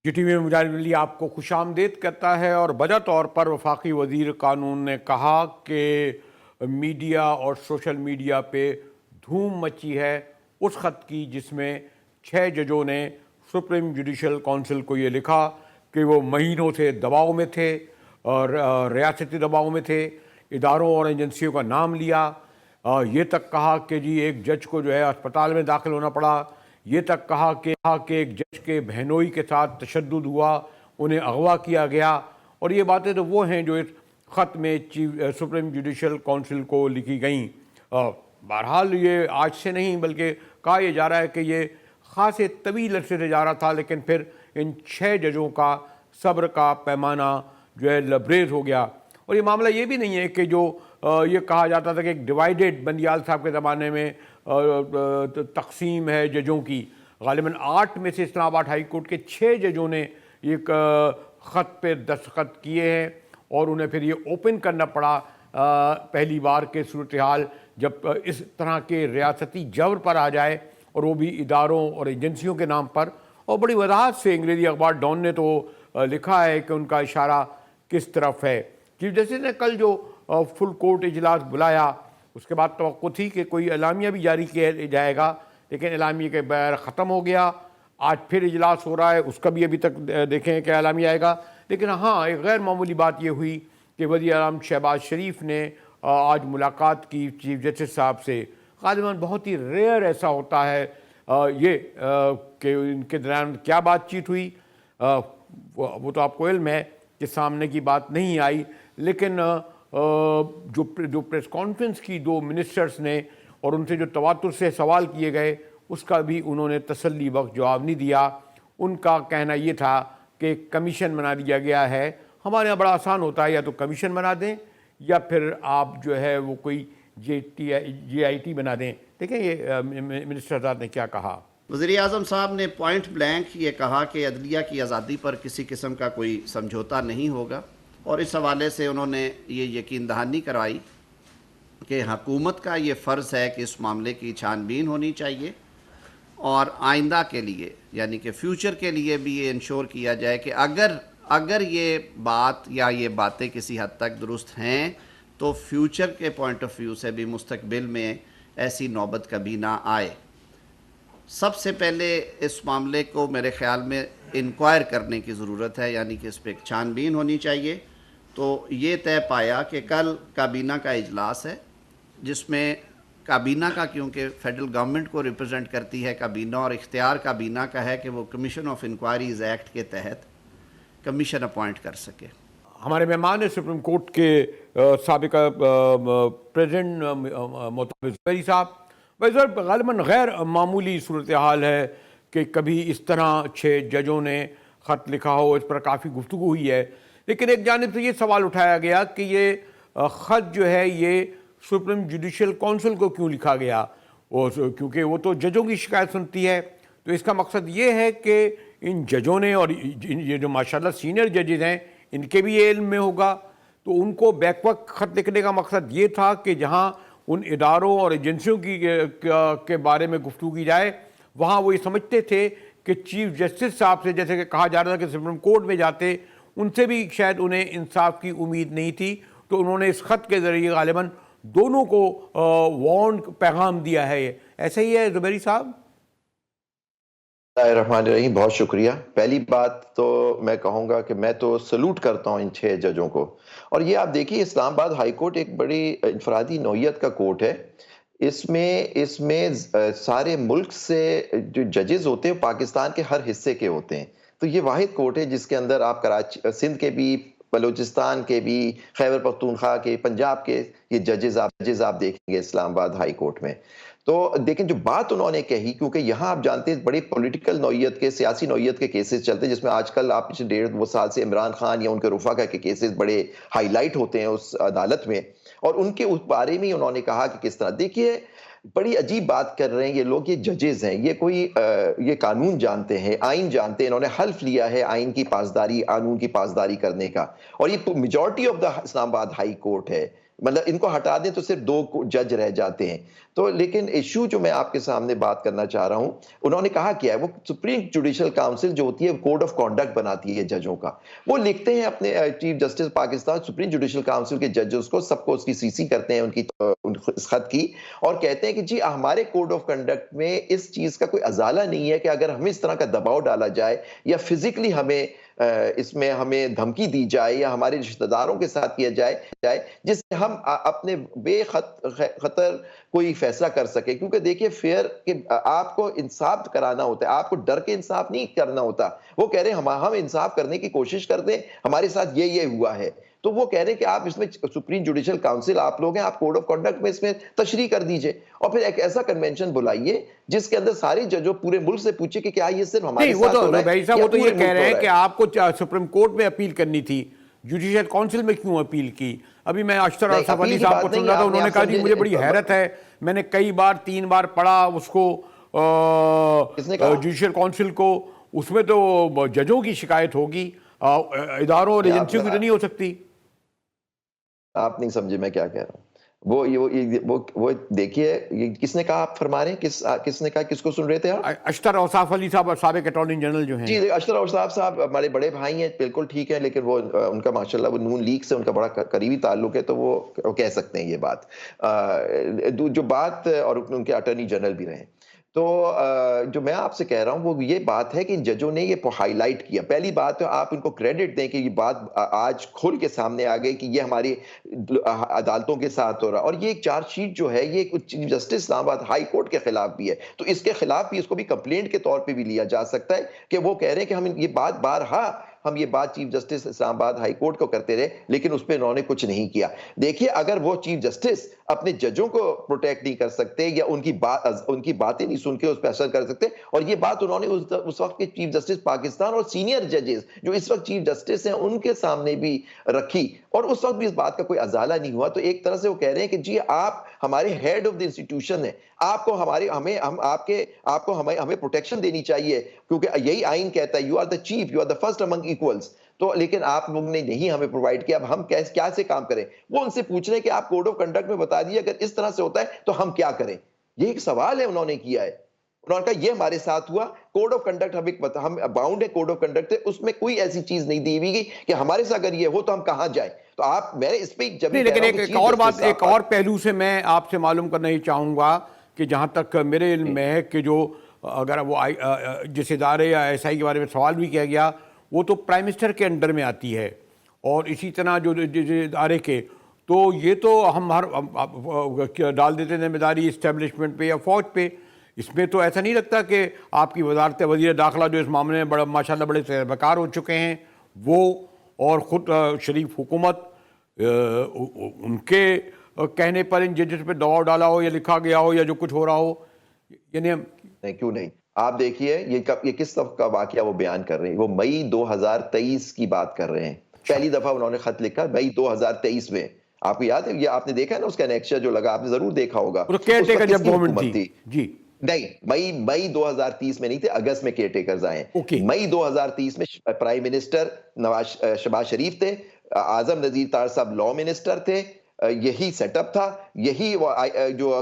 جی T V میں مجاہد علی آپ کو خوش آمدید کرتا ہے۔ اور بجا طور پر وفاقی وزیر قانون نے کہا کہ میڈیا اور سوشل میڈیا پہ دھوم مچی ہے اس خط کی جس میں 6 ججوں نے سپریم جوڈیشل کونسل کو یہ لکھا کہ وہ مہینوں سے دباؤ میں تھے اور ریاستی دباؤ میں تھے، اداروں اور ایجنسیوں کا نام لیا، یہ تک کہا کہ جی ایک جج کو جو ہے اسپتال میں داخل ہونا پڑا، یہ تک کہا کہ ایک جج کے بہنوئی کے ساتھ تشدد ہوا، انہیں اغوا کیا گیا۔ اور یہ باتیں تو وہ ہیں جو اس خط میں سپریم جوڈیشل کونسل کو لکھی گئیں۔ بہرحال یہ آج سے نہیں بلکہ کہا یہ جا رہا ہے کہ یہ خاصے طویل عرصے سے جا رہا تھا، لیکن پھر ان 6 ججوں کا صبر کا پیمانہ جو ہے لبریز ہو گیا۔ اور یہ معاملہ یہ بھی نہیں ہے کہ جو یہ کہا جاتا تھا کہ ایک ڈیوائیڈڈ بندیال صاحب کے زمانے میں تقسیم ہے ججوں کی، غالباً 8 میں سے اسلام آباد ہائی کورٹ کے 6 ججوں نے ایک خط پہ دستخط کیے ہیں، اور انہیں پھر یہ اوپن کرنا پڑا پہلی بار کے صورتحال جب اس طرح کے ریاستی جبر پر آ جائے، اور وہ بھی اداروں اور ایجنسیوں کے نام پر۔ اور بڑی وضاحت سے انگریزی اخبار ڈان نے تو لکھا ہے کہ ان کا اشارہ کس طرف ہے۔ چیف جسٹس نے کل جو فل کورٹ اجلاس بلایا، اس کے بعد توقع تھی کہ کوئی اعلامیہ بھی جاری کیا جائے گا، لیکن اعلامیہ کے بغیر ختم ہو گیا۔ آج پھر اجلاس ہو رہا ہے، اس کا بھی ابھی تک دیکھیں کہ اعلامیہ آئے گا۔ لیکن ہاں، ایک غیر معمولی بات یہ ہوئی کہ وزیر اعظم شہباز شریف نے آج ملاقات کی چیف جسٹس صاحب سے۔ غالباً بہت ہی ریئر ایسا ہوتا ہے یہ کہ ان کے درمیان کیا بات چیت ہوئی، وہ تو آپ کو علم ہے کہ سامنے کی بات نہیں آئی، لیکن جو پریس کانفرنس کی 2 منسٹرز نے اور ان سے جو تواتر سے سوال کیے گئے، اس کا بھی انہوں نے تسلی بخش جواب نہیں دیا۔ ان کا کہنا یہ تھا کہ کمیشن بنا دیا گیا ہے۔ ہمارے یہاں بڑا آسان ہوتا ہے، یا تو کمیشن بنا دیں یا پھر آپ جو ہے وہ کوئی جے آئی ٹی بنا دیں۔ دیکھیں یہ منسٹر آزاد نے کیا کہا۔ وزیر اعظم صاحب نے پوائنٹ بلینک یہ کہا کہ عدلیہ کی آزادی پر کسی قسم کا کوئی سمجھوتا نہیں ہوگا، اور اس حوالے سے انہوں نے یہ یقین دہانی کرائی کہ حکومت کا یہ فرض ہے کہ اس معاملے کی چھان بین ہونی چاہیے، اور آئندہ کے لیے یعنی کہ فیوچر کے لیے بھی یہ انشور کیا جائے کہ اگر یہ بات یا یہ باتیں کسی حد تک درست ہیں تو فیوچر کے پوائنٹ آف ویو سے بھی مستقبل میں ایسی نوبت کبھی نہ آئے۔ سب سے پہلے اس معاملے کو میرے خیال میں انکوائر کرنے کی ضرورت ہے، یعنی کہ اس پہ ایک چھان بین ہونی چاہیے۔ تو یہ طے پایا کہ کل کابینہ کا اجلاس ہے، جس میں کابینہ کا، کیونکہ فیڈرل گورنمنٹ کو ریپرزینٹ کرتی ہے کابینہ، اور اختیار کابینہ کا ہے کہ وہ کمیشن آف انکوائریز ایکٹ کے تحت کمیشن اپوائنٹ کر سکے۔ ہمارے مہمان ہیں سپریم کورٹ کے سابقہ پریزیڈنٹ محترم زبیری صاحب۔ بھائی صاحب، غالباً غیر معمولی صورتحال ہے کہ کبھی اس طرح 6 ججوں نے خط لکھا ہو، اس پر کافی گفتگو ہوئی ہے، لیکن ایک جانب سے یہ سوال اٹھایا گیا کہ یہ خط جو ہے یہ سپریم جوڈیشل کونسل کو کیوں لکھا گیا، کیونکہ وہ تو ججوں کی شکایت سنتی ہے۔ تو اس کا مقصد یہ ہے کہ ان ججوں نے، اور یہ جو ماشاءاللہ سینئر ججز ہیں، ان کے بھی یہ علم میں ہوگا، تو ان کو بیک وقت خط لکھنے کا مقصد یہ تھا کہ جہاں ان اداروں اور ایجنسیوں کے بارے میں گفتگو کی جائے، وہاں وہ یہ سمجھتے تھے کہ چیف جسٹس صاحب سے، جیسے کہ کہا جا رہا تھا کہ سپریم کورٹ میں جاتے، ان سے بھی شاید انہیں انصاف کی امید نہیں تھی، تو انہوں نے اس خط کے ذریعے غالباً دونوں کو وارن پیغام دیا ہے۔ ایسا ہی ہے زبیری صاحب؟ بسم اللہ الرحمن الرحیم، بہت شکریہ۔ پہلی بات تو میں کہوں گا کہ میں تو سلوٹ کرتا ہوں ان 6 ججوں کو۔ اور یہ آپ دیکھیے، اسلام آباد ہائی کورٹ ایک بڑی انفرادی نوعیت کا کورٹ ہے۔ اس میں سارے ملک سے جو ججز ہوتے ہیں پاکستان کے ہر حصے کے ہوتے ہیں۔ تو یہ واحد کورٹ ہے جس کے اندر آپ سندھ کے بھی، بلوچستان کے بھی، خیبر پختونخوا کے، پنجاب کے یہ ججز آپ دیکھیں گے اسلام آباد ہائی کورٹ میں۔ تو دیکھیں جو بات انہوں نے کہی، کیونکہ یہاں آپ جانتے ہیں بڑے پولیٹیکل نوعیت کے، سیاسی نوعیت کے کیسز چلتے ہیں، جس میں آج کل آپ پچھلے 1.5 سال سے عمران خان یا ان کے رفقا کے کیسز بڑے ہائی لائٹ ہوتے ہیں اس عدالت میں، اور ان کے اس بارے میں انہوں نے کہا کہ کس طرح دیکھیے بڑی عجیب بات کر رہے ہیں یہ لوگ. یہ ججز ہیں, یہ کوئی یہ قانون جانتے ہیں, آئین جانتے ہیں, انہوں نے حلف لیا ہے آئین کی پاسداری, قانون کی پاسداری کرنے کا, اور یہ میجورٹی آف دا اسلام آباد ہائی کورٹ ہے. مطلب ان کو ہٹا دیں تو صرف 2 جج رہ جاتے ہیں. تو لیکن ایشو جو میں آپ کے سامنے بات کرنا چاہ رہا ہوں, انہوں نے کہا کیا ہے, وہ سپریم جوڈیشل کاؤنسل جو ہوتی ہے کوڈ آف کانڈکٹ بناتی ہے ججوں کا, وہ لکھتے ہیں اپنے chief justice Pakistan supreme judicial council کے ججز کو, سب کو اس کی CC کرتے ہیں ان کی اس خط کی, اور کہتے ہیں کہ جی ہمارے کوڈ آف کنڈکٹ میں اس چیز کا کوئی ازالہ نہیں ہے کہ اگر ہمیں اس طرح کا دباؤ ڈالا جائے یا فزیکلی ہمیں اس میں ہمیں دھمکی دی جائے یا ہمارے رشتہ داروں کے ساتھ کیا جائے جس سے ہم اپنے بے خطر کوئی فیصلہ کر سکے. کیونکہ دیکھیے فیئر کہ آپ کو انصاف کرانا ہوتا ہے, آپ کو ڈر کے انصاف نہیں کرنا ہوتا. وہ کہہ رہے ہیں ہم انصاف کرنے کی کوشش کرتے ہیں, ہمارے ساتھ یہ ہوا ہے. تو وہ کہہ رہے ہیں کہ آپ اس میں سپریم جوڈیشل کاؤنسل آپ لوگ ہیں, آپ کوڈ آف کنڈکٹ میں اس میں تشریح کر دیجئے, اور پھر ایک ایسا کنونشن بلائیے جس کے اندر سارے ججوں پورے ملک سے پوچھے کہ کیا یہ صرف ہمارے ساتھ ہو رہا ہے. بھائی صاحب وہ تو یہ کہہ رہے ہیں کہ آپ کو سپریم کورٹ میں اپیل کرنی تھی, جوڈیشل کونسل میں کیوں اپیل کی؟ ابھی میں اشتر اصف علی صاحب کو سن رہا تھا, انہوں نے کہا جی مجھے بڑی حیرت ہے, میں نے کئی بار 3 بار پڑھا اس کو جوڈیشل کونسل کو, اس میں تو ججوں کی شکایت ہوگی, اداروں اور ایجنسیوں کی تو نہیں ہو سکتی. آپ نہیں سمجھے میں کیا کہہ رہا ہوں. وہ دیکھیے یہ کس نے کہا, آپ فرما رہے ہیں کس نے کہا, کس کو سن رہے تھے آپ؟ اشتر اوصاف علی صاحب سابق اٹارنی جنرل جو ہیں. جی اشتر اوصاف صاحب ہمارے بڑے بھائی ہیں, بالکل ٹھیک ہے, لیکن وہ ان کا ماشاءاللہ وہ نون لیگ سے ان کا بڑا قریبی تعلق ہے, تو وہ کہہ سکتے ہیں یہ بات. جو بات, اور ان کے اٹارنی جنرل بھی رہے. تو جو میں آپ سے کہہ رہا ہوں وہ یہ بات ہے کہ ان ججوں نے یہ ہائی لائٹ کیا. پہلی بات تو آپ ان کو کریڈٹ دیں کہ یہ بات آج کھل کے سامنے آ گئی کہ یہ ہماری عدالتوں کے ساتھ ہو رہا, اور یہ ایک چارج شیٹ جو ہے یہ چیف جسٹس اسلام آباد ہائی کورٹ کے خلاف بھی ہے, تو اس کے خلاف بھی اس کو بھی کمپلینٹ کے طور پہ بھی لیا جا سکتا ہے کہ وہ کہہ رہے ہیں کہ ہم یہ بات بارہا ہم یہ بات چیف جسٹس اسلام آباد ہائی کورٹ کو کرتے رہے, لیکن اس پہ انہوں نے کچھ نہیں کیا. دیکھیے اگر وہ چیف جسٹس اپنے ججوں کو پروٹیکٹ نہیں کر سکتے یا ان کی باتیں نہیں سن کے اس پہ اثر کر سکتے, اور یہ بات انہوں نے اس وقت کے چیف جسٹس پاکستان اور سینئر ججز جو اس وقت چیف جسٹس ہیں ان کے سامنے بھی رکھی, اور اس وقت بھی اس بات کا کوئی ازالہ نہیں ہوا. تو ایک طرح سے وہ کہہ رہے ہیں کہ جی آپ ہمارے ہیڈ آف دی انسٹیٹیوشن ہیں, آپ کو ہمیں پروٹیکشن دینی چاہیے, کیونکہ یہی آئین کہتا ہے you are the chief, you are the first among equals. تو لیکن آپ لوگ نے نہیں ہمیں پرووائڈ کیا, اب ہم کیا سے کام کریں؟ وہ ان سے پوچھ رہے ہیں کہ آپ کوڈ آف کنڈکٹ میں بتا دیجیے اگر اس طرح سے ہوتا ہے تو ہم کیا کریں. یہ ایک سوال ہے انہوں نے کیا ہے. انہوں نے کہا یہ ہمارے ساتھ ہوا, کوڈ آف کنڈکٹ ہم باؤنڈ ہے کوڈ آف کنڈکٹ سے, اس میں کوئی ایسی چیز نہیں دی ہوئی کہ ہمارے ساتھ اگر یہ ہو تو ہم کہاں جائیں. تو آپ میں اس پہ جب لیکن ایک اور پہلو سے میں آپ سے معلوم کرنا ہی چاہوں گا کہ جہاں تک میرے علم میں ہے کہ جو اگر وہ جس ادارے یا SI کے بارے میں سوال بھی کیا گیا وہ تو پرائم منسٹر کے انڈر میں آتی ہے, اور اسی طرح جو ادارے کے, تو یہ تو ہم ڈال دیتے ہیں ذمہ داری اسٹیبلشمنٹ پہ یا فوج پہ. اس میں تو ایسا نہیں لگتا کہ آپ کی وزارت وزیر داخلہ جو اس معاملے میں بڑا ماشاءاللہ بڑے تجربہ ہو چکے ہیں, وہ اور خود شریف حکومت ان کے کہنے پر ان ججز پہ دباؤ ڈالا ہو یا لکھا گیا ہو یا جو کچھ ہو رہا ہو, یعنی نہیں کیوں نہیں. آپ دیکھیے یہ کس طرح کا واقعہ وہ بیان کر رہے ہیں, وہ مئی 2023 کی بات کر رہے ہیں. پہلی دفعہ انہوں نے خط لکھا مئی 2023 میں. آپ کو یاد ہے یہ, آپ نے دیکھا ہے نا اس کا انیکشا جو لگا, آپ نے ضرور دیکھا ہوگا. جب گورنمنٹ تھی جی نہیں, مئی 2030 میں نہیں تھے, اگست میں کیئر ٹیکرز آئے. مئی 2030 میں پرائم منسٹر شہباز شریف تھے, اعظم نذیر طاہر صاحب لاء منسٹر تھے, یہی سیٹ اپ تھا, یہی جو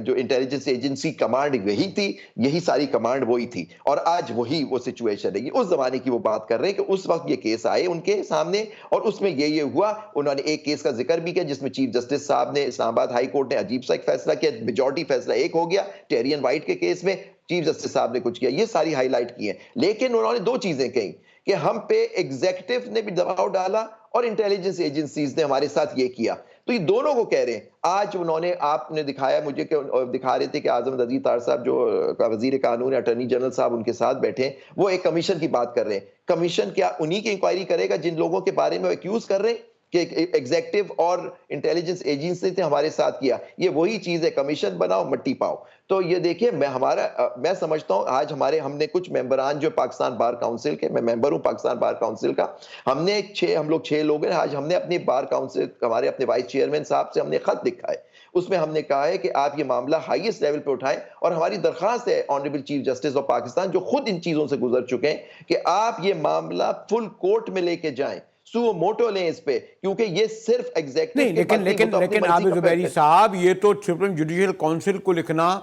انٹیلیجنس ایجنسی کمانڈ وہی تھی, یہی ساری کمانڈ وہی تھی, اور آج وہی وہ سچویشن ہے. اس زمانے کی وہ بات کر رہے ہیں کہ اس وقت یہ کیس آئے ان کے سامنے, اور اس میں یہ ہوا. انہوں نے ایک کیس کا ذکر بھی کیا جس میں چیف جسٹس صاحب نے اسلام آباد ہائی کورٹ نے عجیب سا ایک فیصلہ کیا, میجورٹی فیصلہ ایک ہو گیا. ٹیرین وائٹ کے کیس میں چیف جسٹس صاحب نے کچھ کیا, یہ ساری ہائی لائٹ کی ہیں. لیکن انہوں نے 2 چیزیں کہیں کہ ہم پہ ایگزیکٹو نے بھی دباؤ ڈالا اور انٹیلیجنس ایجنسیز نے ہمارے ساتھ یہ کیا. تو یہ دونوں کو کہہ رہے ہیں. آج انہوں نے, آپ نے دکھایا مجھے کہ دکھا رہے تھے کہ اعظم نذیر طاہر صاحب جو وزیر قانون اٹارنی جنرل صاحب ان کے ساتھ بیٹھے ہیں, وہ ایک کمیشن کی بات کر رہے ہیں. کمیشن کیا انہی کی انکوائری کرے گا جن لوگوں کے بارے میں وہ ایکیوز کر رہے ہیں؟ کہ ایگزیکٹو اور انٹیلیجنس ایجنسی نے ہمارے ساتھ کیا. یہ وہی چیز ہے, کمیشن بناؤ مٹی پاؤ. تو یہ دیکھیے میں سمجھتا ہوں آج ہم نے کچھ ممبران جو پاکستان بار کاؤنسل کے, میں ممبر ہوں پاکستان بار کاؤنسل کا, ہم لوگ 6 لوگ ہیں. آج ہم نے اپنی بار کاؤنسل ہمارے اپنے وائس چیئرمین صاحب سے ہم نے خط لکھا ہے. اس میں ہم نے کہا ہے کہ آپ یہ معاملہ ہائیسٹ لیول پہ اٹھائیں, اور ہماری درخواست ہے honourable chief justice of Pakistan جو خود ان چیزوں سے گزر چکے ہیں کہ آپ یہ معاملہ فل کورٹ میں لے کے جائیں, سو موٹو لیں اس پہ, کیونکہ یہ صرف ایگزیکٹو نہیں, لیکن عابد زبیری صاحب, یہ تو سپریم جوڈیشل کونسل کو لکھنا,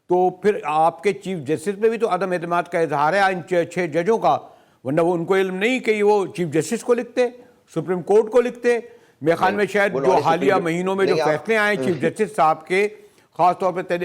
تو پھر آپ کے چیف جسٹس پہ بھی تو عدم اعتماد کا اظہار ہے ان 6 ججوں کا, ورنہ وہ ان کو علم نہیں کہ وہ چیف جسٹس کو لکھتے, سپریم کورٹ کو لکھتے. میرے خیال میں شاید جو حالیہ مہینوں میں جو فیصلے آئے چیف جسٹس صاحب کے, خاص طور پہ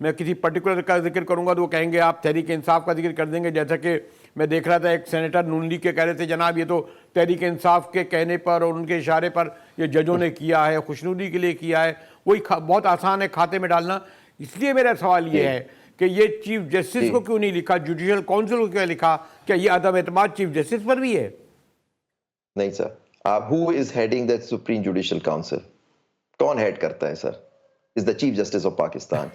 میں کسی پرٹیکولر کا ذکر کروں گا تو وہ کہیں گے آپ تحریک انصاف کا ذکر کر دیں گے, جیسا کہ میں دیکھ رہا تھا ایک سینیٹر نون لیگ کے کہہ رہے تھے جناب یہ تو تحریک انصاف کے کہنے پر اور ان کے اشارے پر یہ ججوں نے کیا ہے, خوشنودی کے لیے کیا ہے, وہی بہت آسان ہے کھاتے میں ڈالنا. اس لیے میرا سوال یہ ہے کہ یہ چیف جسٹس کو کیوں نہیں لکھا, جوڈیشل کونسل کو کیوں لکھا, کیا یہ عدم اعتماد چیف جسٹس پر بھی ہے؟ نہیں sir, who is heading the Supreme Judicial Council? کون ہیڈ کرتا ہے sir? is the Chief Justice of Pakistan.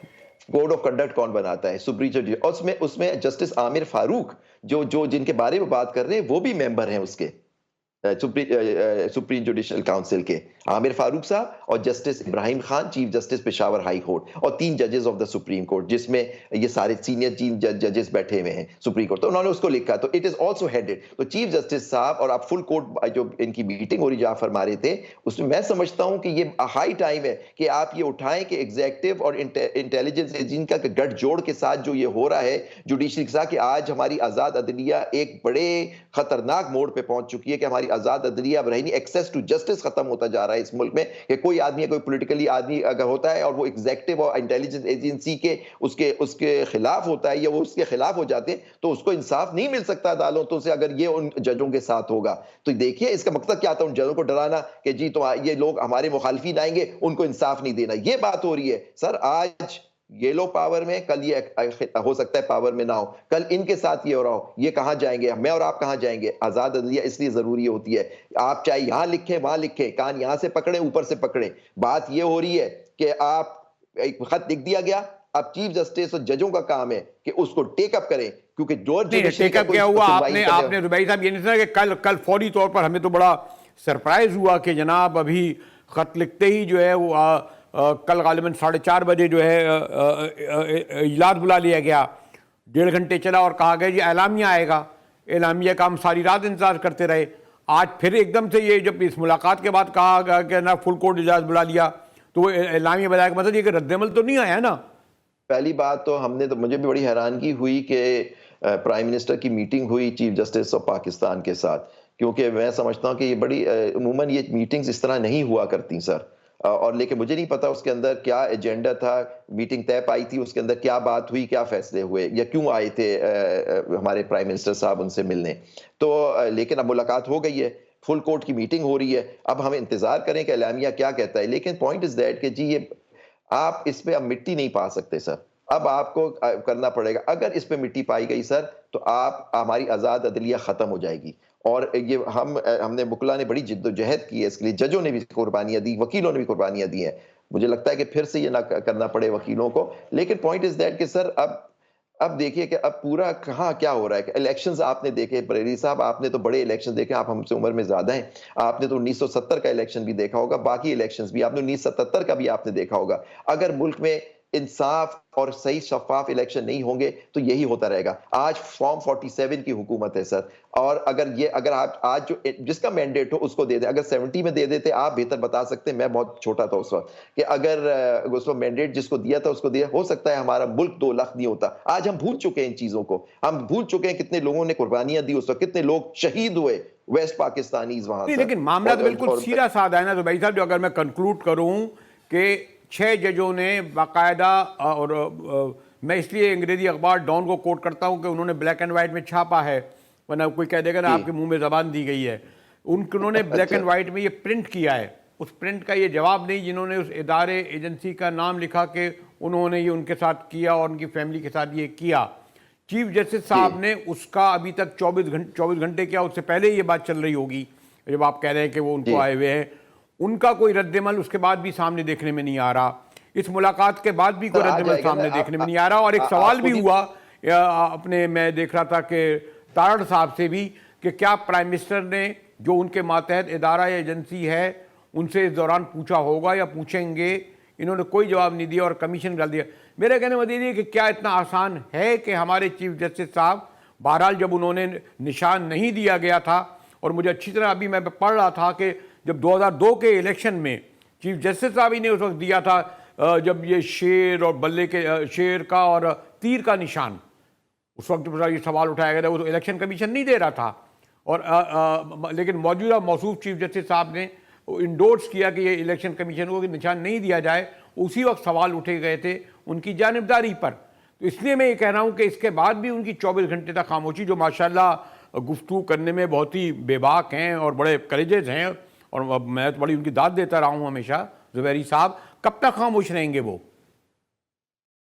Code of conduct کون بناتا ہے؟ سپریم, اور اس میں جسٹس عامر فاروق جو جن کے بارے میں بات کر رہے ہیں وہ بھی ممبر ہیں اس کے سپریم جوڈیشل کاؤنسل کے, عامر فاروق صاحب اور justice Ibrahim Khan chief justice Peshawar high court, اور 3 ججز آف دا سپریم کورٹ جس میں یہ سارے سینئر ججز بیٹھے ہوئے ہیں سپریم کورٹ. تو انہوں نے اس کو لکھا, تو اٹ از آلسو ہیڈڈ. تو چیف جسٹس صاحب اور آپ فل کورٹ جو ان کی میٹنگ ہو رہی جو آپ فرما رہے تھے, اس میں سمجھتا ہوں کہ یہ ہائی ٹائم ہے کہ آپ یہ اٹھائیں کہ ایگزیکٹو اور انٹیلیجنس ایجنسی کا گٹھ جوڑ کے ساتھ جو یہ ہو رہا ہے جوڈیشری کے ساتھ, کہ آج ہماری آزاد عدلیہ ایک بڑے خطرناک موڑ پہ پہنچ چکی ہے کہ ہماری آزاد عدلیہ اب رہی, ایکسیس ٹو جسٹس ختم ہوتا جا رہا ہے اس ملک میں, کہ کوئی آدمی کوئی پولیٹیکلی آدمی اگر ہوتا ہے اور وہ ایگزیکٹو اور انٹیلیجنس ایجنسی کے اس کے خلاف ہوتا ہے یا وہ اس کے خلاف ہو جاتے ہیں تو اس کو انصاف نہیں مل سکتا عدالتوں سے اگر یہ ان ججوں کے ساتھ ہوگا. تو دیکھیے اس کا مقصد کیا تھا, ان ججوں کو ڈرانا کہ جی تو یہ لوگ ہمارے مخالفین آئیں گے ان کو انصاف نہیں دینا, یہ بات ہو رہی ہے. سر آج یہ لوگ پاور میں, کل یہ ہو سکتا ہے پاور میں نہ ہو, کل ان کے ساتھ یہ ہو رہا ہو, یہ کہاں جائیں گے, میں اور آپ کہاں جائیں گے؟ آزاد عدلیہ اس لیے ضروری ہوتی ہے, آپ چاہے یہاں لکھیں وہاں لکھیں, کان یہاں سے پکڑیں اوپر سے پکڑیں. بات یہ ہو رہی ہے کہ آپ ایک خط لکھ دیا گیا, اب چیف جسٹس اور ججوں کا کام ہے کہ اس کو ٹیک اپ کریں, کیونکہ جو ٹیک اپ کیا ہوا آپ نے زبیری صاحب یہ نہیں سنا کہ کل فوری طور پر ہمیں تو بڑا سرپرائز ہوا کہ جناب ابھی خط لکھتے ہی جو ہے وہ کل غالباً 4:30 بجے جو ہے اجلاس بلا لیا گیا, 1.5 گھنٹے چلا اور کہا گیا جی اعلامیہ آئے گا. اعلامیہ کا ہم ساری رات انتظار کرتے رہے. آج پھر ایک دم سے یہ جب اس ملاقات کے بعد کہا گیا کہ نا فل کورٹ اجلاس بلا لیا, تو وہ اعلامیہ بلایا کا مطلب یہ کہ رد عمل تو نہیں آیا نا. پہلی بات تو مجھے بھی بڑی حیرانگی ہوئی کہ پرائم منسٹر کی میٹنگ ہوئی چیف جسٹس آف پاکستان کے ساتھ, کیونکہ میں سمجھتا ہوں کہ یہ بڑی عموماً یہ میٹنگز اس طرح نہیں ہوا کرتی سر, اور لیکن مجھے نہیں پتا اس کے اندر کیا ایجنڈا تھا, میٹنگ طے پائی تھی اس کے اندر کیا بات ہوئی, کیا فیصلے ہوئے, یا کیوں آئے تھے ہمارے پرائم منسٹر صاحب ان سے ملنے. تو لیکن اب ملاقات ہو گئی ہے, فل کورٹ کی میٹنگ ہو رہی ہے, اب ہم انتظار کریں کہ اعلامیہ کیا کہتا ہے. لیکن پوائنٹ از دیٹ کہ جی یہ آپ اس پہ اب مٹی نہیں پا سکتے سر, اب آپ کو کرنا پڑے گا. اگر اس پہ مٹی پائی گئی سر تو ہماری آزاد عدلیہ ختم ہو جائے گی, اور یہ ہم نے وکلا نے بڑی جد و جہد کی ہے اس کے لیے, ججوں نے بھی قربانیاں دی, وکیلوں نے بھی قربانیاں دی ہیں. مجھے لگتا ہے کہ پھر سے یہ نہ کرنا پڑے وکیلوں کو. لیکن پوائنٹ از دیٹ کہ سر اب دیکھیے کہ اب پورا کہاں کیا ہو رہا ہے. الیکشنز آپ نے دیکھے, بریلی صاحب آپ نے تو بڑے الیکشن دیکھے, آپ ہم سے عمر میں زیادہ ہیں, آپ نے تو 1970 کا الیکشن بھی دیکھا ہوگا, باقی الیکشنز بھی آپ نے 1977 کا بھی آپ نے دیکھا ہوگا. اگر ملک میں انصاف اور صحیح شفاف الیکشن نہیں ہوں گے تو یہی ہوتا رہے گا. آج فارم 47 کی حکومت ہے سر, اور اگر آپ آج جس کا مینڈیٹ ہو اس کو دے دیں, اگر 70 میں دے دیتے, آپ بہتر بتا سکتے ہیں, میں بہت چھوٹا تھا اس وقت, کہ اگر اس وقت مینڈیٹ جس کو دیا تھا اس کو دیا, ہو سکتا ہے ہمارا ملک 2 لاکھ نہیں ہوتا. آج ہم بھول چکے ہیں ان چیزوں کو, ہم بھول چکے ہیں کتنے لوگوں نے قربانیاں دی اس وقت, کتنے لوگ شہید ہوئے ویسٹ پاکستانیز وہاں. لیکن معاملہ تو بالکل سیدھا سادہ ہے نا زبیری صاحب, جو اگر میں کنکلوڈ کروں کہ 6 ججوں نے باقاعدہ, اور میں اس لیے انگریزی اخبار ڈان کو کوٹ کرتا ہوں کہ انہوں نے بلیک اینڈ وائٹ میں چھاپا ہے, ورنہ کوئی کہہ دے گا نا آپ کے منہ میں زبان دی گئی ہے. انہوں نے بلیک اینڈ وائٹ میں یہ پرنٹ کیا ہے, اس پرنٹ کا یہ جواب نہیں جنہوں نے اس ادارے ایجنسی کا نام لکھا کہ انہوں نے یہ ان کے ساتھ کیا اور ان کی فیملی کے ساتھ یہ کیا. چیف جسٹس صاحب نے اس کا ابھی تک 24 گھنٹے کیا, اس سے پہلے یہ بات چل رہی ہوگی جب آپ کہہ رہے ہیں کہ وہ ان کو آئے ہوئے ہیں, ان کا کوئی رد عمل اس کے بعد بھی سامنے دیکھنے میں نہیں آ رہا. اس ملاقات کے بعد بھی کوئی رد عمل سامنے دیکھنے میں نہیں آ رہا. اور ایک سوال بھی ہوا اپنے میں دیکھ رہا تھا کہ تارڑ صاحب سے بھی کہ کیا پرائم منسٹر نے جو ان کے ماتحت ادارہ یا ایجنسی ہے ان سے اس دوران پوچھا ہوگا یا پوچھیں گے. انہوں نے کوئی جواب نہیں دیا اور کمیشن ڈال دیا. میرے کہنے میں یہ کہ کیا اتنا آسان ہے کہ ہمارے چیف جسٹس صاحب بہرحال جب انہوں نے نشان نہیں دیا گیا تھا, اور مجھے اچھی طرح ابھی میں پڑھ رہا تھا کہ جب 2002 کے الیکشن میں چیف جسٹس صاحب ہی نے اس وقت دیا تھا جب یہ شیر اور بلے کے شیر کا اور تیر کا نشان, اس وقت یہ سوال اٹھایا گیا تھا. وہ تو الیکشن کمیشن نہیں دے رہا تھا, اور لیکن موجودہ موصوف چیف جسٹس صاحب نے انڈورس کیا کہ یہ الیکشن کمیشن کو نشان نہیں دیا جائے. اسی وقت سوال اٹھے گئے تھے ان کی جانبداری پر. تو اس لیے میں یہ کہہ رہا ہوں کہ اس کے بعد بھی ان کی 24 گھنٹے تک خاموشی, جو ماشاءاللہ گفتگو کرنے میں بہت ہی بے باک ہیں اور بڑے کریجز ہیں, اور میں تو بڑی ان کی داد دیتا رہا ہوں ہمیشہ, زبیری صاحب کب تک خاموش رہیں گے وہ؟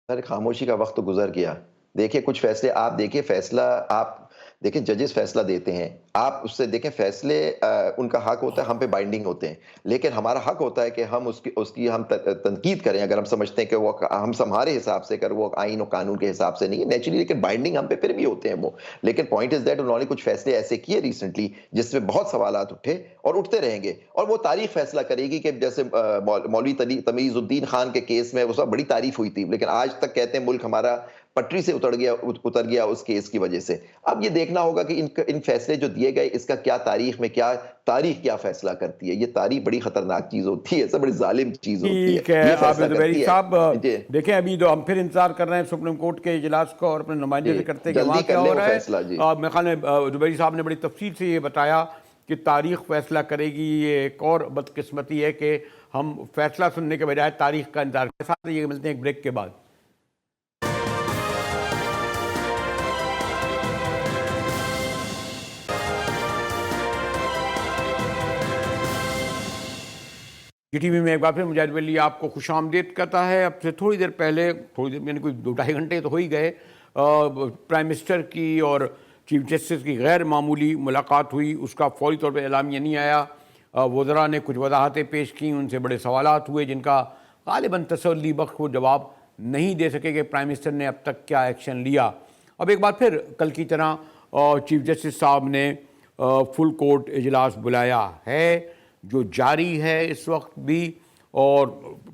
سر خاموشی کا وقت تو گزر گیا. دیکھیں کچھ فیصلے آپ دیکھیں, فیصلہ آپ دیکھیں ججز فیصلہ دیتے ہیں, آپ اس سے دیکھیں فیصلے ان کا حق ہوتا ہے, ہم پہ بائنڈنگ ہوتے ہیں, لیکن ہمارا حق ہوتا ہے کہ ہم اس کی ہم تنقید کریں اگر ہم سمجھتے ہیں کہ وہ ہم ہمارے حساب سے کر وہ آئین و قانون کے حساب سے نہیں ہے نیچرلی, لیکن بائنڈنگ ہم پہ پھر بھی ہوتے ہیں وہ. لیکن پوائنٹ از دیٹ انہوں نے کچھ فیصلے ایسے کیے ریسنٹلی جس میں بہت سوالات اٹھے اور اٹھتے رہیں گے, اور وہ تاریخ فیصلہ کرے گی. کہ جیسے مولوی تمیز الدین خان کے کیس میں اس وقت بڑی تعریف ہوئی تھی, لیکن آج تک کہتے ہیں ملک ہمارا پٹری سے اتر گیا اس کیس کی وجہ سے. اب یہ دیکھنا ہوگا کہ ان فیصلے جو دیے گئے اس کا کیا تاریخ میں تاریخ کیا فیصلہ کرتی ہے. یہ تاریخ بڑی خطرناک چیز ہوتی ہے, سب بڑی ظالم چیز ہوتی ہے. ٹھیک ہے فیصلہ زبیری صاحب, دیکھیں ابھی تو ہم پھر انتظار کر رہے ہیں سپریم کورٹ کے اجلاس کو اور اپنے نمائندے سے کرتے ہیں کہ وہاں کیا ہو رہا ہے. میرے خیال میں زبیری صاحب نے بڑی تفصیل سے یہ بتایا کہ تاریخ فیصلہ کرے گی. یہ ایک اور بدقسمتی ہے کہ ہم فیصلہ سننے کے بجائے تاریخ کا انتظار کے ساتھ. یہ ملتے ہیں ایک بریک کے بعد. جی ٹی وی میں ایک بار پھر مجاہد ولی آپ کو خوش آمدید کرتا ہے. اب سے تھوڑی دیر پہلے یعنی کوئی 2-2.5 گھنٹے تو ہو ہی گئے, پرائم منسٹر کی اور چیف جسٹس کی غیر معمولی ملاقات ہوئی. اس کا فوری طور پہ اعلامیہ نہیں آیا. وزراء نے کچھ وضاحتیں پیش کیں, ان سے بڑے سوالات ہوئے جن کا غالباً تسلی بخش وہ جواب نہیں دے سکے کہ پرائم منسٹر نے اب تک کیا ایکشن لیا. اب ایک بار پھر کل کی طرح چیف جسٹس صاحب نے فل کورٹ اجلاس بلایا ہے جو جاری ہے اس وقت بھی, اور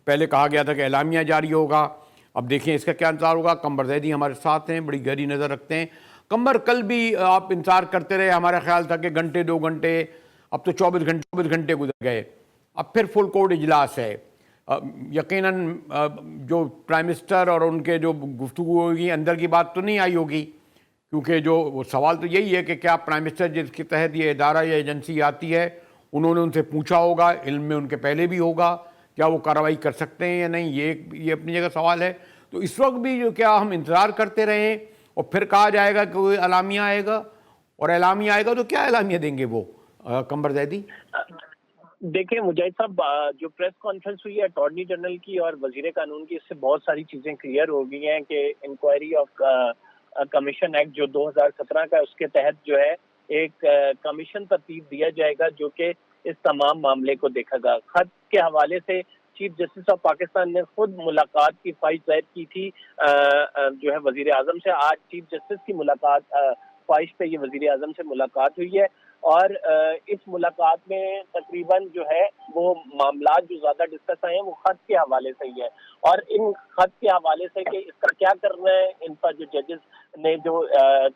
پہلے کہا گیا تھا کہ اعلامیہ جاری ہوگا. اب دیکھیں اس کا کیا انتظار ہوگا. قمر زیدی ہمارے ساتھ ہیں, بڑی گہری نظر رکھتے ہیں. قمر, کل بھی آپ انتظار کرتے رہے, ہمارا خیال تھا کہ گھنٹے 2 گھنٹے, اب تو 24 گھنٹے گزر گئے. اب پھر فل کورٹ اجلاس ہے. یقیناً جو پرائم منسٹر اور ان کے جو گفتگو ہوگی اندر کی بات تو نہیں آئی ہوگی, کیونکہ جو سوال تو یہی ہے کہ کیا پرائم منسٹر جس کے تحت یہ ادارہ یا ایجنسی آتی ہے انہوں نے ان سے پوچھا ہوگا, علم میں ان کے پہلے بھی ہوگا, کیا وہ کارروائی کر سکتے ہیں یا نہیں, یہ اپنی جگہ سوال ہے. تو اس وقت بھی جو کیا ہم انتظار کرتے رہیں اور پھر کہا جائے گا کہ کوئی اعلامیہ آئے گا, اور اعلامیہ آئے گا تو کیا اعلامیہ دیں گے وہ؟ قمر زیدی دیکھیں مجاہد صاحب, جو پریس کانفرنس ہوئی ہے اٹارنی جنرل کی اور وزیر قانون کی, اس سے بہت ساری چیزیں کلیئر ہو گئی ہیں کہ انکوائری آف کمیشن ایکٹ جو 2017 کا, اس کے تحت جو ہے ایک کمیشن ترتیب دیا جائے گا جو کہ اس تمام معاملے کو دیکھے گا. خط کے حوالے سے چیف جسٹس آف پاکستان نے خود ملاقات کی خواہش ظاہر کی تھی جو ہے وزیر اعظم سے. آج چیف جسٹس کی ملاقات خواہش پہ یہ وزیر اعظم سے ملاقات ہوئی ہے, اور اس ملاقات میں تقریباً جو ہے وہ معاملات جو زیادہ ڈسکس آئے ہیں وہ خط کے حوالے سے ہی ہے, اور ان خط کے حوالے سے کہ اس کا کیا کرنا ہے, ان پر جو ججز نے جو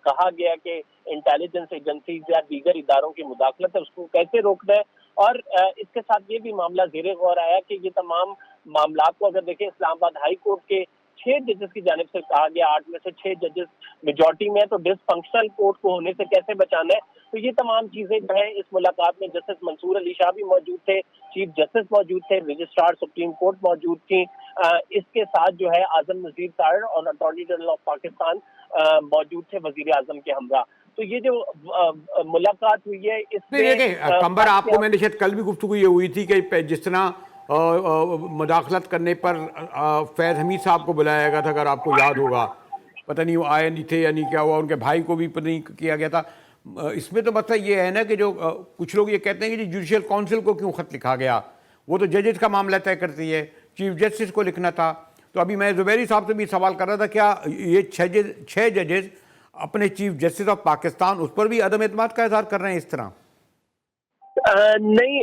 کہا گیا کہ انٹیلیجنس ایجنسیز یا دیگر اداروں کی مداخلت ہے اس کو کیسے روکنا ہے. اور اس کے ساتھ یہ بھی معاملہ زیر غور آیا کہ یہ تمام معاملات کو اگر دیکھیں اسلام آباد ہائی کورٹ کے 6 ججز کی جانب سے کہا گیا, 8 میں سے 6 ججز میجورٹی میں, تو ڈس فنکشنل کورٹ کو ہونے سے کیسے بچانا ہے. تو یہ تمام چیزیں جو ہیں اس ملاقات میں جسٹس منصور علی شاہ بھی موجود تھے, چیف جسٹس موجود تھے, رجسٹرار سپریم کورٹ موجود تھیں, اس کے ساتھ جو ہے اعظم نذیر طاہر اور اٹارنی جنرل آف پاکستان موجود تھے وزیر اعظم کے ہمراہ. تو یہ جو ملاقات ہوئی ہے اس میں قمر, آپ کو میں نے شاید کل بھی گفتگو یہ ہوئی تھی کہ جس طرح مداخلت کرنے پر فیض حمید صاحب کو بلایا گیا تھا, اگر آپ کو یاد ہوگا, پتہ نہیں وہ آئے نہیں تھے یا نہیں کیا ہوا, ان کے بھائی کو بھی پتہ نہیں کیا گیا تھا. اس میں تو مسئلہ یہ ہے نا کہ جو کچھ لوگ یہ کہتے ہیں کہ جوڈیشل کونسل کو کیوں خط لکھا گیا, وہ تو ججز کا معاملہ طے کرتی ہے، چیف جسٹس کو لکھنا تھا. تو ابھی میں زبیری صاحب سے بھی سوال کر رہا تھا، کیا یہ 6 ججز اپنے چیف جسٹس آف پاکستان اس پر بھی عدم اعتماد کا اظہار کر رہے ہیں اس طرح؟ نہیں،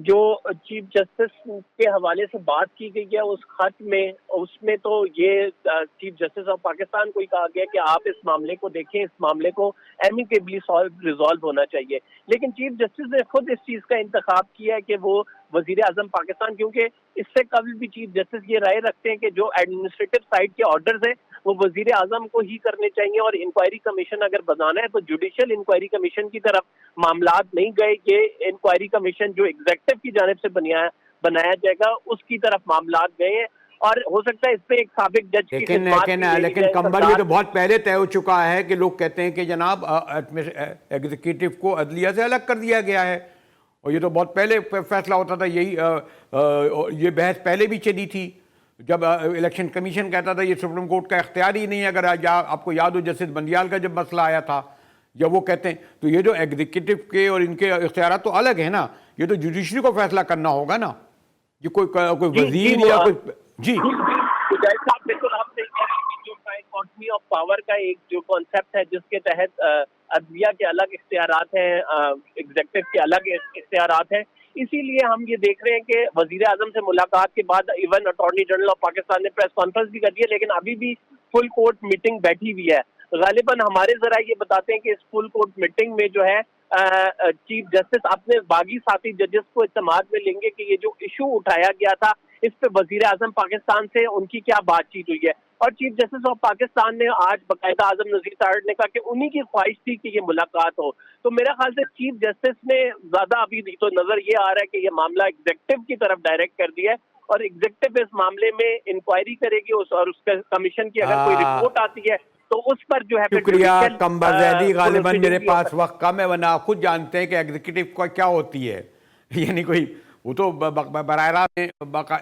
جو چیف جسٹس کے حوالے سے بات کی گئی ہے اس خط میں، اس میں تو یہ چیف جسٹس آف پاکستان کو ہی کہا گیا کہ آپ اس معاملے کو دیکھیں، اس معاملے کو ایمیکیبلی ریزالو ہونا چاہیے. لیکن چیف جسٹس نے خود اس چیز کا انتخاب کیا ہے کہ وہ وزیر اعظم پاکستان، کیونکہ اس سے قبل بھی چیف جسٹس یہ رائے رکھتے ہیں کہ جو ایڈمنسٹریٹو سائڈ کے آرڈرز ہیں وہ وزیر اعظم کو ہی کرنے چاہیے، اور انکوائری کمیشن اگر بنانا ہے تو جوڈیشل انکوائری کمیشن کی طرف معاملات نہیں گئے. یہ انکوائری کمیشن جو ایگزیکٹو کی جانب سے بنایا جائے گا اس کی طرف معاملات گئے ہیں، اور ہو سکتا ہے اس پہ ایک سابق جج کی خدمات بھی لے لی لیکن جائے. کمبر یہ تو بہت پہلے طے ہو چکا ہے کہ لوگ کہتے ہیں کہ جناب ایگزیکٹو کو عدلیہ سے الگ کر دیا گیا ہے، اور یہ تو بہت پہلے فیصلہ ہوتا تھا. یہ بحث پہلے بھی چلی تھی جب الیکشن کمیشن کہتا تھا یہ سپریم کورٹ کا اختیار ہی نہیں ہے. اگر آپ کو یاد ہو جسٹس بندیال کا جب مسئلہ آیا تھا، جب وہ کہتے ہیں تو یہ جو ایگزیکٹو کے اور ان کے اختیارات تو الگ ہیں نا، یہ تو جوڈیشری کو فیصلہ کرنا ہوگا نا. یہ کوئی وزیر یا کوئی جی مجاہد صاحب بالکل آپ صحیح کہہ رہے ہیں کہ جو ڈائیکاٹمی آف پاور کا ایک جو کانسیپٹ ہے جس کے تحت عدلیہ کے الگ اختیارات ہیں، ایگزیکٹو کے الگ اختیارات ہیں، اسی لیے ہم یہ دیکھ رہے ہیں کہ وزیر اعظم سے ملاقات کے بعد even attorney general of Pakistan نے پریس کانفرنس بھی کر دی ہے، لیکن ابھی بھی فل کورٹ میٹنگ بیٹھی ہوئی ہے. غالباً ہمارے ذرائع یہ بتاتے ہیں کہ اس فل کورٹ میٹنگ میں جو ہے چیف جسٹس اپنے باغی ساتھی ججز کو اعتماد میں لیں گے کہ یہ جو ایشو اٹھایا گیا تھا اس پہ وزیر اعظم پاکستان سے ان کی کیا بات چیت ہوئی ہے. اور چیف جسٹس آف پاکستان نے آج باقاعدہ اعظم نذیر تارڑ نے کہا کہ انہی کی خواہش تھی کہ یہ ملاقات ہو. تو میرا خیال سے چیف جسٹس نے زیادہ ابھی تو نظر یہ آ رہا ہے کہ یہ معاملہ ایگزیکٹو کی طرف ڈائریکٹ کر دیا ہے، اور ایگزیکٹو اس معاملے میں انکوائری کرے گی، اور اس کمیشن کی اگر کوئی رپورٹ آتی ہے تو اس پر جو ہے شکریہ کمبر زیدی. غالباً میرے پاس وقت کم ہے، ورنہ آپ خود جانتے ہیں کہ ایگزیکٹو کا کیا ہوتی ہے. یعنی کوئی وہ تو براہ راست نے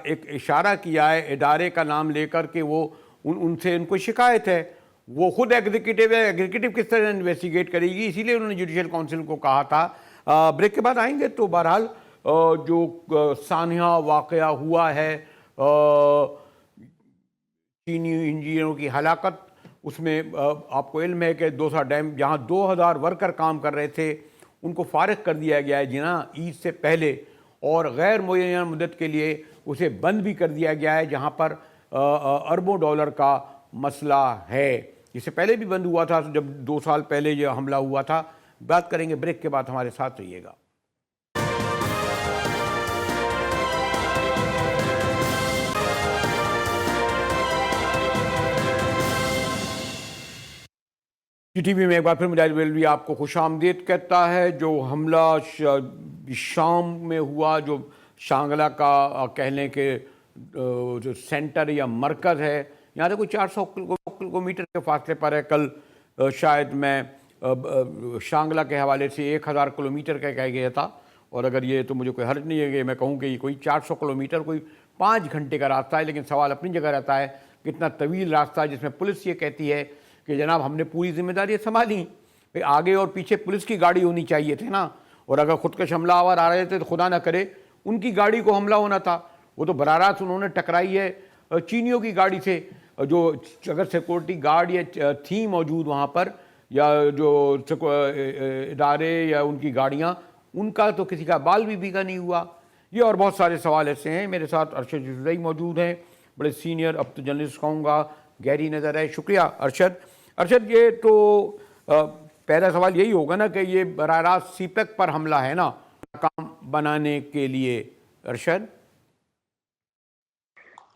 ایک اشارہ کیا ہے ادارے کا نام لے کر کہ وہ ان سے ان کو شکایت ہے. وہ خود ایگزیکٹو ہے، ایگزیکٹو کس طرح انویسٹیگیٹ کرے گی، اسی لیے انہوں نے جوڈیشل کونسل کو کہا تھا. بریک کے بعد آئیں گے. تو بہرحال جو سانحہ واقعہ ہوا ہے چینی انجینئروں کی ہلاکت، اس میں آپ کو علم ہے کہ دوسا ڈیم جہاں 2000 ورکر کام کر رہے تھے ان کو فارغ کر دیا گیا ہے جناح عید سے پہلے، اور غیر معینہ مدت کے لیے اسے بند بھی کر دیا گیا ہے جہاں پر اربوں ڈالر کا مسئلہ ہے. اس سے پہلے بھی بند ہوا تھا جب 2 سال پہلے یہ حملہ ہوا تھا. بات کریں گے بریک کے بعد، ہمارے ساتھ رہیے گا. جی ٹی وی میں ایک بار پھر مجاہد بریلوی آپ کو خوش آمدید کہتا ہے. جو حملہ شام میں ہوا، جو شانگلہ کا کہہ لیں کہ جو سینٹر یا مرکز ہے، یہاں سے کوئی 400 کلومیٹر کے فاصلے پر ہے. کل شاید میں شانگلہ کے حوالے سے 1000 کلومیٹر کا کہہ گیا تھا، اور اگر یہ تو مجھے کوئی حرج نہیں ہے کہ میں کہوں کہ یہ کوئی 400 کلومیٹر کوئی 5 گھنٹے کا راستہ ہے. لیکن سوال اپنی جگہ رہتا ہے کہ اتنا طویل راستہ ہے جس میں پولیس یہ کہتی ہے کہ جناب ہم نے پوری ذمہ داری سنبھالی. آگے اور پیچھے پولیس کی گاڑی ہونی چاہیے تھے نا، اور اگر خودکش حملہ آور آ رہے تھے تو خدا نہ کرے ان کی گاڑی کو حملہ ہونا تھا. وہ تو براہ راست انہوں نے ٹکرائی ہے چینیوں کی گاڑی سے. جو اگر سیکورٹی گارڈ یا تھی موجود وہاں پر، یا جو ادارے یا ان کی گاڑیاں، ان کا تو کسی کا بال بھی بھیگا نہیں ہوا. یہ اور بہت سارے سوال ایسے ہیں. میرے ساتھ ارشد یوسفزئی موجود ہیں، بڑے سینئر اب تو جرنلسٹ کہوں گا، گہری نظر ہے. شکریہ ارشد. یہ تو پہلا سوال یہی ہوگا نا کہ یہ براہ راست سی پیک پر حملہ ہے نا ناکام بنانے کے لیے. ارشد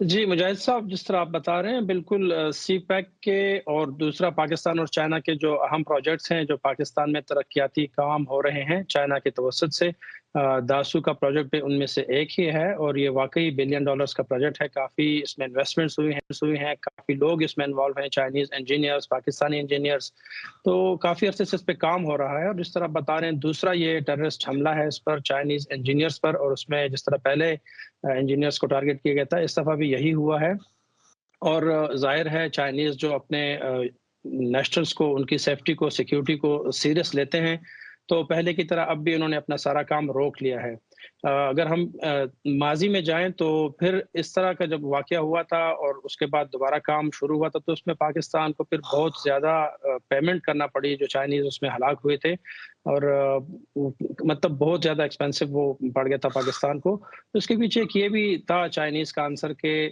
جی مجاہد صاحب، جس طرح آپ بتا رہے ہیں بالکل سی پیک کے اور دوسرا پاکستان اور چائنا کے جو اہم پروجیکٹس ہیں جو پاکستان میں ترقیاتی کام ہو رہے ہیں چائنا کے توسط سے، داسو کا پروجیکٹ بھی ان میں سے ایک ہی ہے، اور یہ واقعی $1 بلین کا پروجیکٹ ہے. کافی اس میں انویسٹمنٹس ہوئی ہیں، کافی لوگ اس میں انوالو ہیں، چائنیز انجینئرز، پاکستانی انجینئرز. تو کافی عرصے سے اس پہ کام ہو رہا ہے. اور جس طرح بتا رہے ہیں دوسرا یہ ٹیررسٹ حملہ ہے اس پر، چائنیز انجینئرز پر، اور اس میں جس طرح پہلے انجینئرز کو ٹارگٹ کیا گیا تھا اس دفعہ بھی یہی ہوا ہے. اور ظاہر ہے چائنیز جو اپنے نیشنلز کو، ان کی سیفٹی کو، سیکیورٹی کو سیریس لیتے ہیں، تو پہلے کی طرح اب بھی انہوں نے اپنا سارا کام روک لیا ہے. اگر ہم ماضی میں جائیں تو پھر اس طرح کا جب واقعہ ہوا تھا اور اس کے بعد دوبارہ کام شروع ہوا تھا تو اس میں پاکستان کو پھر بہت زیادہ پیمنٹ کرنا پڑی، جو چائنیز اس میں ہلاک ہوئے تھے، اور مطلب بہت زیادہ ایکسپینسو وہ پڑ گیا تھا پاکستان کو. اس کے پیچھے ایک یہ بھی تھا چائنیز کا آنسر کہ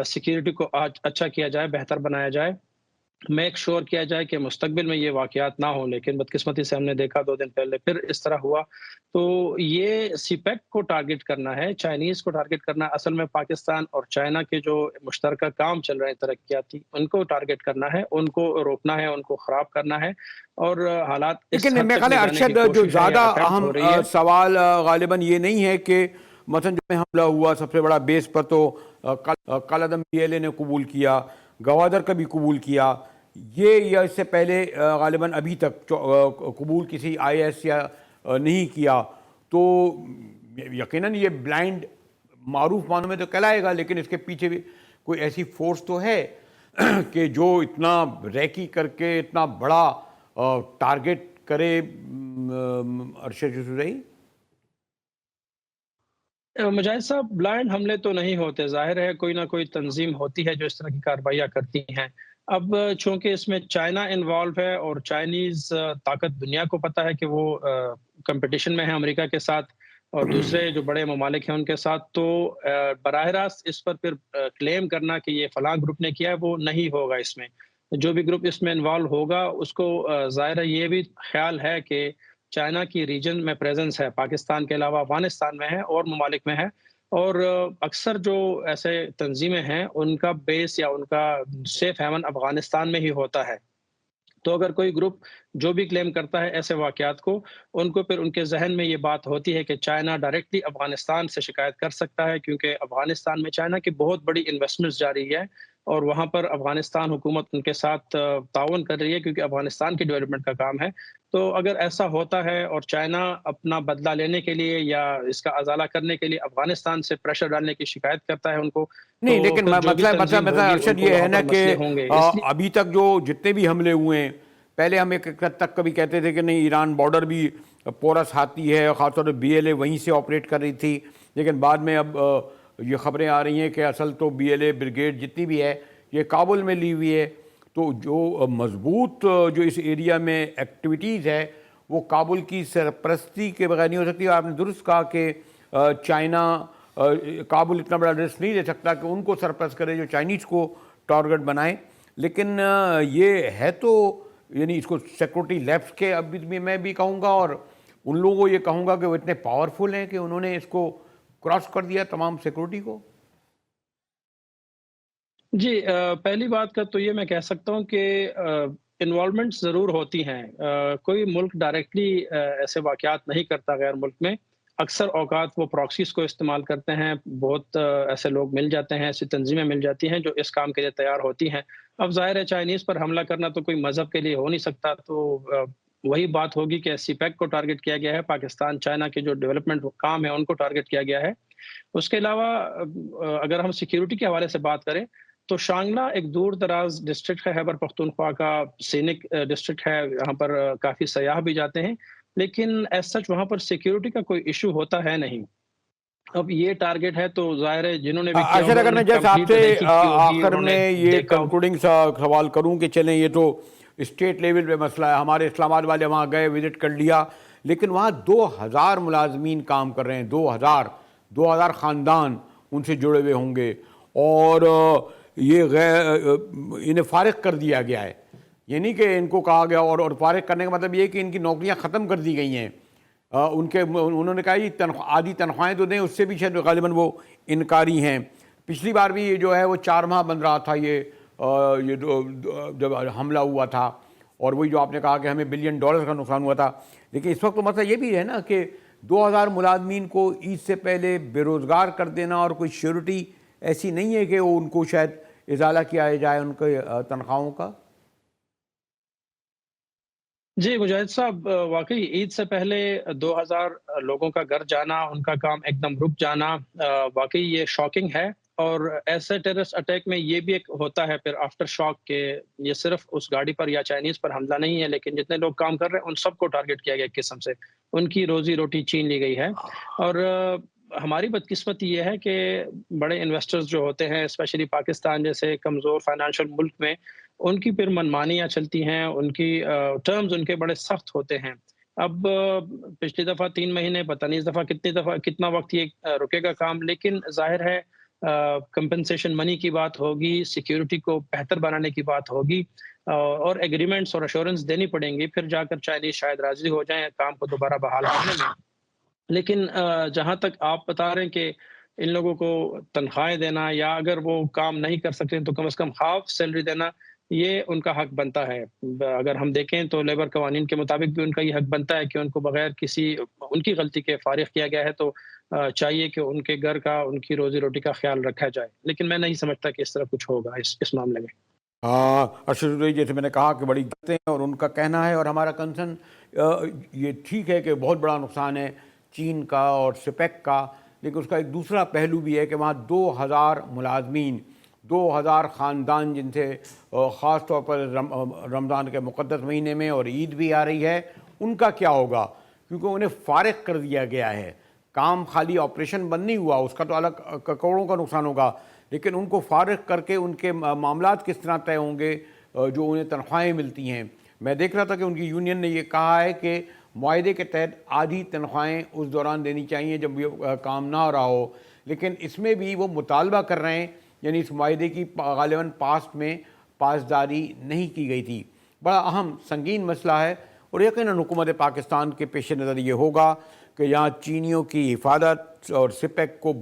سیکیورٹی کو اچھا کیا جائے، بہتر بنایا جائے، میک شور کیا جائے کہ مستقبل میں یہ واقعات نہ ہوں. لیکن بدقسمتی سے ہم نے دیکھا 2 دن پہلے پھر اس طرح ہوا. تو یہ سی پیک کو ٹارگٹ کرنا ہے، چائنیز کو ٹارگٹ کرنا ہے. اصل میں پاکستان اور چائنا کے جو مشترکہ کام چل رہے ہیں ترقیاتی، ان کو ٹارگٹ کرنا ہے، ان کو روکنا ہے، ان کو خراب کرنا ہے. اور حالات اس لیکن حد میرے تک خیال ہے لے جانے کی ارشد جو کوشش ہے زیادہ یا attempt اہم ہو رہی ہے. سوال غالباً یہ نہیں ہے کہ مثلا جو میں حملہ ہوا سب سے بڑا بیس پر تو کالعدم پی ایل اے نے قبول کیا، گوادر کا بھی قبول کیا، یہ یا اس سے پہلے غالباً ابھی تک قبول کسی آئی ایس یا نہیں کیا. تو یقیناً یہ بلائنڈ معروف معنوں میں تو کہلائے گا، لیکن اس کے پیچھے بھی کوئی ایسی فورس تو ہے کہ جو اتنا ریکی کر کے اتنا بڑا ٹارگٹ کرے. ارشد یوسفزئی، مجاہد صاحب، بلائنڈ حملے تو نہیں ہوتے، ظاہر ہے کوئی نہ کوئی تنظیم ہوتی ہے جو اس طرح کی کارروائیاں کرتی ہیں. اب چونکہ اس میں چائنا انوالو ہے اور چائنیز طاقت دنیا کو پتہ ہے کہ وہ کمپٹیشن میں ہے امریکہ کے ساتھ اور دوسرے جو بڑے ممالک ہیں ان کے ساتھ، تو براہ راست اس پر پھر کلیم کرنا کہ یہ فلاں گروپ نے کیا ہے وہ نہیں ہوگا. اس میں جو بھی گروپ اس میں انوالو ہوگا اس کو ظاہر ہے یہ بھی خیال ہے کہ چائنا کی ریجن میں پریزنس ہے، پاکستان کے علاوہ افغانستان میں ہے اور ممالک میں ہے. اور اکثر جو ایسے تنظیمیں ہیں ان کا بیس یا ان کا سیف ہیون افغانستان میں ہی ہوتا ہے. تو اگر کوئی گروپ جو بھی کلیم کرتا ہے ایسے واقعات کو، ان کو پھر ان کے ذہن میں یہ بات ہوتی ہے کہ چائنا ڈائریکٹلی افغانستان سے شکایت کر سکتا ہے، کیونکہ افغانستان میں چائنا کی بہت بڑی انویسٹمنٹس جاری ہے اور وہاں پر افغانستان حکومت ان کے ساتھ تعاون کر رہی ہے کیونکہ افغانستان کی ڈیولپمنٹ کا کام ہے. تو اگر ایسا ہوتا ہے اور چائنا اپنا بدلہ لینے کے لیے یا اس کا ازالہ کرنے کے لیے افغانستان سے پریشر ڈالنے کی شکایت کرتا ہے ان کو، نہیں، تو لیکن پھر جو بھی تنظیم مسئلہ ہوگی ان ارشد کو یہ ہے وہاں نا پر کہ مسئلے ہوں گے. اس لیے ابھی تک جو جتنے بھی حملے ہوئے ہیں، پہلے ہم ایک حد تک کبھی کہتے تھے کہ نہیں ایران بارڈر بھی پورس آتی ہے، خاص طور پہ بی ایل اے وہیں سے آپریٹ کر رہی تھی، لیکن بعد میں اب یہ خبریں آ رہی ہیں کہ اصل تو بی ایل اے بریگیڈ جتنی بھی ہے یہ کابل میں لی ہوئی ہے. تو جو مضبوط جو اس ایریا میں ایکٹیویٹیز ہے وہ کابل کی سرپرستی کے بغیر نہیں ہو سکتی. اور آپ نے درست کہا کہ چائنا کابل اتنا بڑا رسک نہیں لے سکتا کہ ان کو سرپرست کرے جو چائنیز کو ٹارگٹ بنائے. لیکن یہ ہے تو یعنی اس کو سیکورٹی لیپس کے اب بھی میں بھی کہوں گا، اور ان لوگوں کو یہ کہوں گا کہ وہ اتنے پاورفل ہیں کہ انہوں نے اس کو کراس کر دیا تمام سیکورٹی کو. جی، پہلی بات کا تو یہ میں کہہ سکتا ہوں کہ انوالومنٹ ضرور ہوتی ہیں. کوئی ملک ڈائریکٹلی ایسے واقعات نہیں کرتا غیر ملک میں. اکثر اوقات وہ پراکسیز کو استعمال کرتے ہیں. بہت ایسے لوگ مل جاتے ہیں، ایسی تنظیمیں مل جاتی ہیں جو اس کام کے لیے تیار ہوتی ہیں. اب ظاہر ہے چائنیز پر حملہ کرنا تو کوئی مذہب کے لیے ہو نہیں سکتا، تو وہی بات ہوگی کہ سی پیک کو ٹارگٹ کیا گیا ہے، پاکستان چائنا کے جو ڈیولپمنٹ کام ہے ان کو ٹارگٹ کیا گیا ہے. اس کے علاوہ اگر ہم سیکیورٹی کے حوالے سے بات کریں تو شانگلا ایک دور دراز ڈسٹرکٹ ہے، خیبر پختونخوا کا سینک ڈسٹرکٹ ہے، یہاں پر کافی سیاح بھی جاتے ہیں، لیکن ایز سچ وہاں پر سیکیورٹی کا کوئی ایشو ہوتا ہے نہیں. اب یہ ٹارگٹ ہے تو ظاہر ہے جنہوں نے بھی کیا ارشد، ہوگا اگر میں جیسے آپ سے آخر میں یہ کنکلوڈنگ سوال کروں کہ چلیں یہ تو اسٹیٹ لیول پہ مسئلہ ہے، ہمارے اسلام آباد والے وہاں گئے، وزٹ کر لیا، لیکن وہاں 2000 ملازمین کام کر رہے ہیں، 2000 خاندان ان سے جڑے ہوئے ہوں گے، اور یہ انہیں فارغ کر دیا گیا ہے. یعنی کہ ان کو کہا گیا، اور فارغ کرنے کا مطلب یہ کہ ان کی نوکریاں ختم کر دی گئی ہیں. انہوں نے کہا یہ آدھی تنخواہیں تو دیں، اس سے بھی شاید غالباً وہ انکاری ہیں. پچھلی بار بھی یہ جو ہے وہ 4 ماہ بن رہا تھا یہ جب حملہ ہوا تھا، اور وہی جو آپ نے کہا کہ ہمیں $1 بلین کا نقصان ہوا تھا. لیکن اس وقت تو مسئلہ یہ بھی ہے نا کہ 2000 ملازمین کو عید سے پہلے بے روزگار کر دینا، اور کوئی شیورٹی ایسی نہیں ہے کہ وہ ان کو شاید ازالہ کیا جائے ان کے تنخواہوں کا. جی مجاہد صاحب، واقعی عید سے پہلے 2000 لوگوں کا گھر جانا، ان کا کام ایک دم رک جانا، واقعی یہ شاکنگ ہے. اور ایسے ٹیررسٹ اٹیک میں یہ بھی ایک ہوتا ہے پھر آفٹر شاک کہ یہ صرف اس گاڑی پر یا چائنیز پر حملہ نہیں ہے، لیکن جتنے لوگ کام کر رہے ہیں ان سب کو ٹارگٹ کیا گیا ایک قسم سے، ان کی روزی روٹی چھین لی گئی ہے۔ اور ہماری بدقسمتی یہ ہے کہ بڑے انویسٹرز جو ہوتے ہیں اسپیشلی پاکستان جیسے کمزور فائنانشل ملک میں، ان کی پھر منمانیاں چلتی ہیں، ان کی ٹرمز ان کے بڑے سخت ہوتے ہیں۔ اب پچھلی دفعہ 3 مہینے، پتہ نہیں اس دفعہ کتنا وقت یہ رکے گا کام، لیکن ظاہر ہے کمپنسیشن منی کی بات ہوگی، سیکیورٹی کو بہتر بنانے کی بات ہوگی، اور ایگریمنٹس اور ایشورنس دینی پڑیں گی، پھر جا کر چائنیز شاید راضی ہو جائیں کام کو دوبارہ بحال کرنے میں۔ لیکن جہاں تک آپ بتا رہے ہیں کہ ان لوگوں کو تنخواہیں دینا یا اگر وہ کام نہیں کر سکتے تو کم از کم ہاف سیلری دینا، یہ ان کا حق بنتا ہے۔ اگر ہم دیکھیں تو لیبر قوانین کے مطابق بھی ان کا یہ حق بنتا ہے کہ ان کو بغیر کسی ان کی غلطی کے فارغ کیا گیا ہے تو چاہیے کہ ان کے گھر کا، ان کی روزی روٹی کا خیال رکھا جائے، لیکن میں نہیں سمجھتا کہ اس طرح کچھ ہوگا اس معاملے میں۔ ارشد الرئی، جیسے میں نے کہا کہ بڑی باتیں ہیں اور ان کا کہنا ہے اور ہمارا کنسرن یہ ٹھیک ہے کہ بہت بڑا نقصان ہے چین کا اور سپیک کا، لیکن اس کا ایک دوسرا پہلو بھی ہے کہ وہاں 2000 ملازمین، 2000 خاندان جن سے خاص طور پر رمضان کے مقدس مہینے میں اور عید بھی آ رہی ہے، ان کا کیا ہوگا؟ کیونکہ انہیں فارغ کر دیا گیا ہے۔ کام خالی آپریشن بند نہیں ہوا، اس کا تو الگ کروڑوں کا نقصان ہوگا، لیکن ان کو فارغ کر کے ان کے معاملات کس طرح طے ہوں گے جو انہیں تنخواہیں ملتی ہیں۔ میں دیکھ رہا تھا کہ ان کی یونین نے یہ کہا ہے کہ معاہدے کے تحت آدھی تنخواہیں اس دوران دینی چاہیے جب یہ کام نہ ہو رہا ہو، لیکن اس میں بھی وہ مطالبہ کر رہے ہیں، یعنی اس معاہدے کی غالباً پاسٹ میں پاسداری نہیں کی گئی تھی۔ بڑا اہم سنگین مسئلہ ہے اور یقیناً حکومت پاکستان کے پیش نظر یہ ہوگا کہ یہاں چینیوں کی حفاظت اور سپیک کو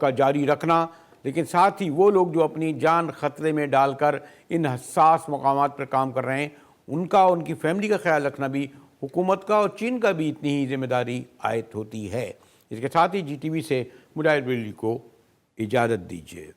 کا جاری رکھنا، لیکن ساتھ ہی وہ لوگ جو اپنی جان خطرے میں ڈال کر ان حساس مقامات پر کام کر رہے ہیں، ان کا، ان کی فیملی کا خیال رکھنا بھی حکومت کا اور چین کا بھی اتنی ہی ذمہ داری عائد ہوتی ہے۔ اس کے ساتھ ہی جی ٹی وی سے مجاہد بریلوی کو اجازت دیجیے۔